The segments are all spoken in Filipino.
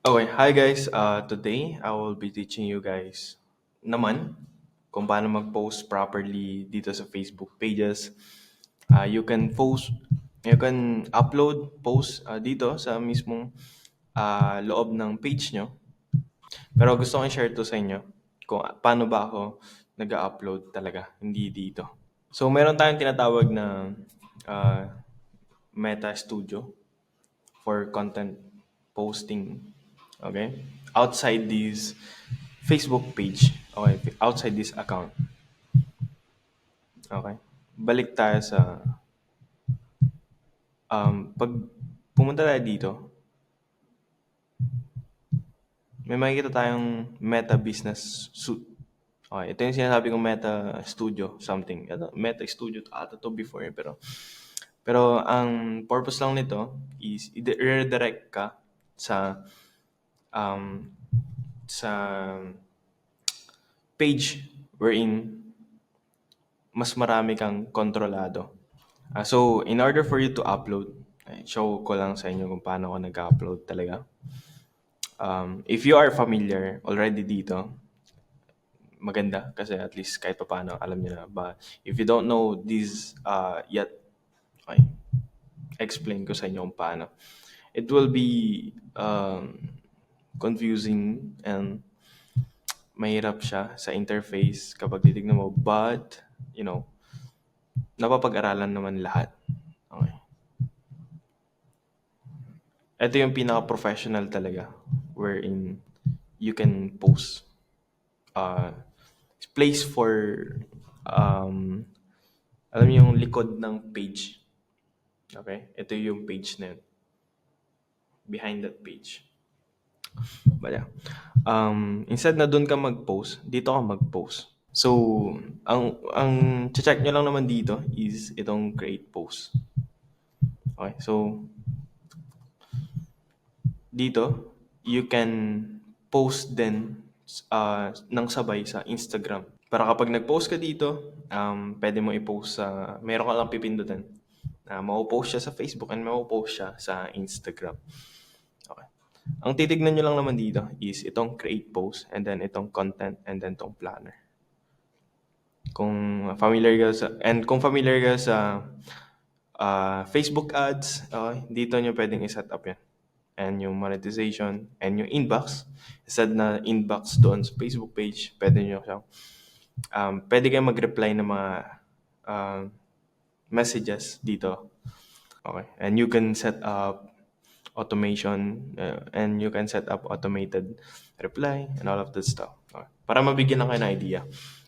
Okay, hi guys. Today I will be teaching you guys naman kung paano mag-post properly dito sa Facebook pages. You can upload post dito sa mismong loob ng page nyo. Pero gusto ko i-share to sa inyo kung paano ba ako nag-upload talaga, hindi dito. So meron tayong tinatawag na uh, Meta Studio for content posting. Okay? Outside this Facebook page. Okay? Outside this account. Okay? Balik tayo sa pag pumunta tayo dito, may makikita tayong Meta Business Suite. Okay, ito yung sinasabi kong Meta Studio something. Ito, Meta Studio ata to before pero ang purpose lang nito is i-redirect ka sa um, sa page wherein mas marami kang kontrolado. So, in order for you to upload, show ko lang sa inyo kung paano ako nag-upload talaga. If you are familiar already dito, maganda kasi at least kahit pa paano alam niyo na. But if you don't know this yet, okay, explain ko sa inyo kung paano. It will be confusing and mahirap siya sa interface kapag titignan mo. But, napapag-aralan naman lahat. Okay. Ito yung pinaka-professional talaga wherein you can post. Place for, alam niyo yung likod ng page. Okay? Ito yung page na yun. Behind that page. But yeah. Instead na doon ka mag-post, dito ka mag-post. So, ang check nyo lang naman dito is itong create post. Okay, so dito, you can post din ng sabay sa Instagram. Pero kapag nag-post ka dito, pwede mo i-post sa, meron ka lang pipindutin. Mau-post siya sa Facebook and mau-post siya sa Instagram. Okay. Ang titignan nyo lang naman dito is itong create post and then itong content and then itong planner. Kung familiar ka sa Facebook ads, dito nyo pwedeng i-set up yan. And yung monetization and yung inbox, instead na inbox doon sa Facebook page, pwede nyo siyang, pwede kayo mag-reply ng mga messages dito. Okay. And you can set up automation and you can set up automated reply and all of that stuff. Okay. Para mabigyan lang kayo ng idea.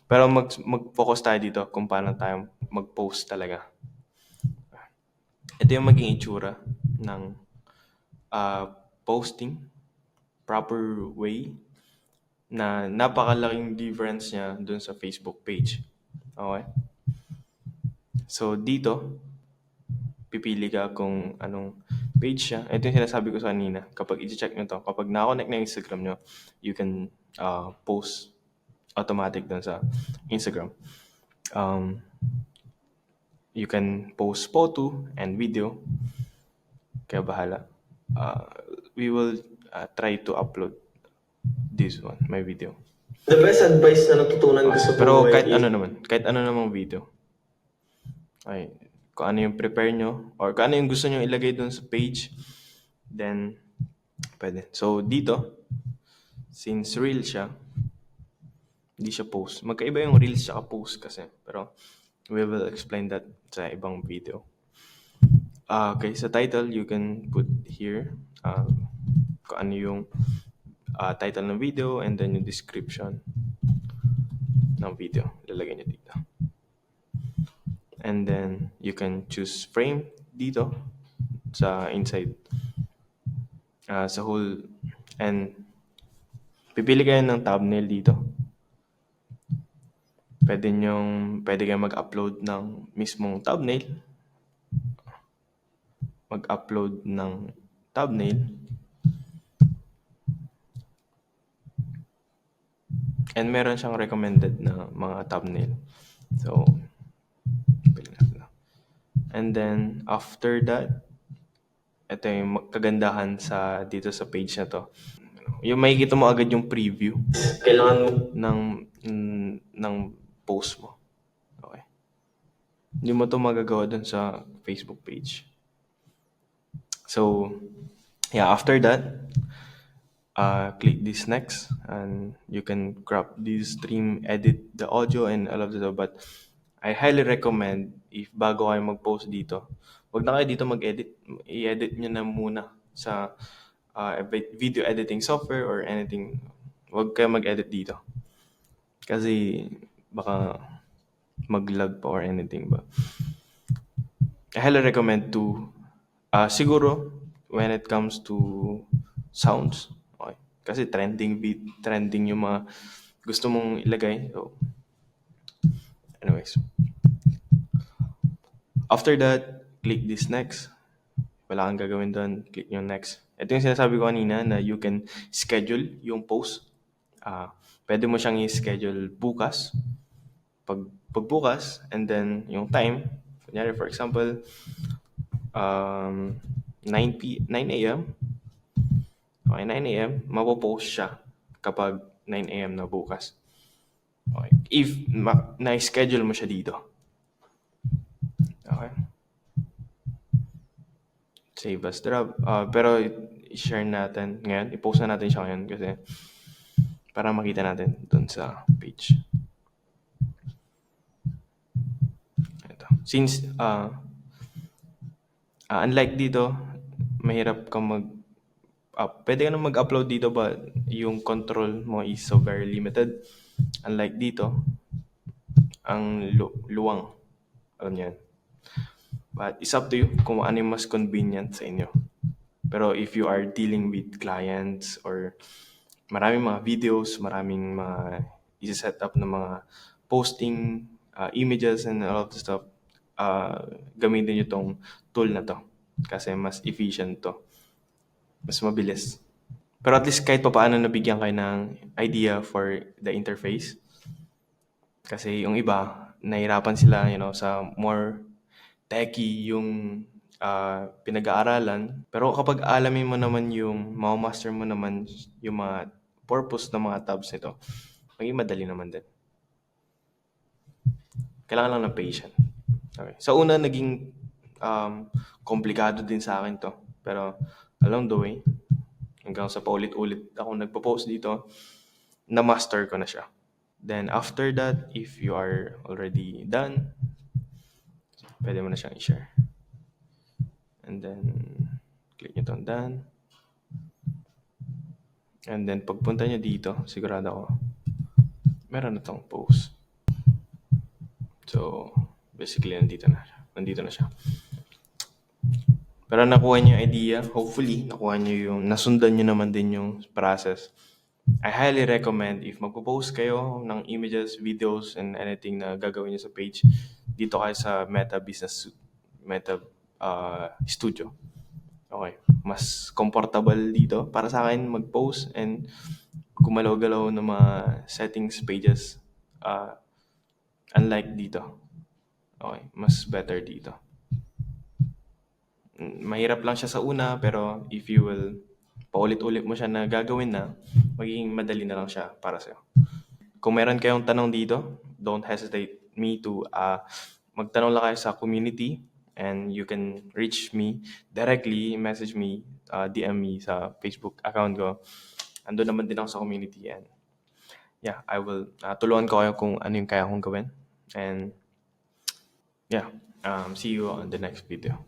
Pero mag-focus tayo dito kung paano tayo mag-post talaga. Ito yung maging itsura ng posting, proper way, na napakalaking difference niya dun sa Facebook page. Okay? So, dito, pipili ka kung anong page siya. Ito yung sinasabi ko sa kanina. Kapag i-check nyo to, kapag na-connect na Instagram nyo, you can post automatic dun sa Instagram. You can post photo and video. Kaya bahala. We will try to upload this one, my video. The best advice na natutunan ko sa Pero buhay kahit is ano namang video. Ay, kung ano yung prepare nyo or kung ano yung gusto nyo ilagay dun sa page, then pwede. So dito, since reel siya, hindi siya post. Magkaiba yung reels at post kasi. Pero we will explain that sa ibang video. Okay, sa title, you can put here kung ano yung title ng video and then yung description ng video. Lalagay nyo dito. And then you can choose frame dito sa inside. Sa whole, and pipili kayo ng thumbnail dito. Pwede kayo mag-upload ng mismong thumbnail. Mag-upload ng thumbnail. And meron siyang recommended na mga thumbnail. So, pili natin lang. And then, after that, ito yung kagandahan dito sa page na to. Yung makikita mo agad yung preview Kailangan mo ng post mo. Okay. Hindi mo to magagawa dun sa Facebook page. So, yeah, after that, click this next and you can crop this stream, edit the audio and all of that. But I highly recommend if bago kayo mag-post dito, wag na kayo dito mag-edit. I-edit nyo na muna sa video editing software or anything. Wag kayo mag-edit dito. Kasi baka mag-lag pa or anything ba. I highly recommend to siguro when it comes to sounds, okay. Kasi trending yung mga gusto mong ilagay. So, anyways. After that, click this next. Wala kang gagawin doon. Click yung next. Ito yung sinasabi ko kanina na you can schedule yung post. Pwede mo siyang i-schedule bukas. Pagbukas, and then yung time. Kunyari, for example, 9 a.m. Okay, 9 a.m. Mapopost siya kapag 9 a.m. na bukas. Okay. If na-schedule mo siya dito. Okay. Save as draft. Pero i-share natin ngayon. I-post na natin siya ngayon kasi para makita natin dun sa page. Ito. Since unlike dito, mahirap kang pwede ka na mag-upload dito but yung control mo is so very limited. Unlike dito, ang luwang. Alam niyo yan. But it's up to you kung ano yung mas convenient sa inyo. Pero if you are dealing with clients or maraming mga videos, maraming mga isa-set up na mga posting, images and all of the stuff, gamitin nyo tong tool na to. Kasi mas efficient to. Mas mabilis. Pero at least kahit pa paano nabigyan kayo ng idea for the interface. Kasi yung iba, nahirapan sila, sa more techy yung pinag-aaralan. Pero kapag alamin mo naman master mo naman yung mga purpose ng mga tabs nito, maging madali naman din. Kailangan lang ng patience. Okay. Sa una, naging komplikado din sa akin to. Pero along the way, hanggang sa paulit-ulit ako nagpo-post dito, na-master ko na siya. Then after that, if you are already done, pwede mo na siyang i-share. And then, click nyo itong done. And then, pagpunta nyo dito, sigurado ako, meron na itong post. So, basically, nandito na siya. Pero nakuha nyo yung idea, hopefully, nasundan nyo naman din yung process. I highly recommend if magpo-post kayo ng images, videos, and anything na gagawin nyo sa page, dito kayo sa Meta Studio. Okay. Mas comfortable dito para sa akin mag-post and gumalaw-galaw ng mga settings pages. Unlike dito. Okay. Mas better dito. Mahirap lang siya sa una, pero if you will paulit-ulit mo siya na gagawin na, magiging madali na lang siya para sa'yo. Kung meron kayong tanong dito, don't hesitate me to magtanong lang kayo sa community and you can reach me directly, message me, DM me sa Facebook account ko. Andun naman din ako sa community and yeah, I will tulungan ko kayo kung ano yung kaya kong gawin. And yeah, see you on the next video.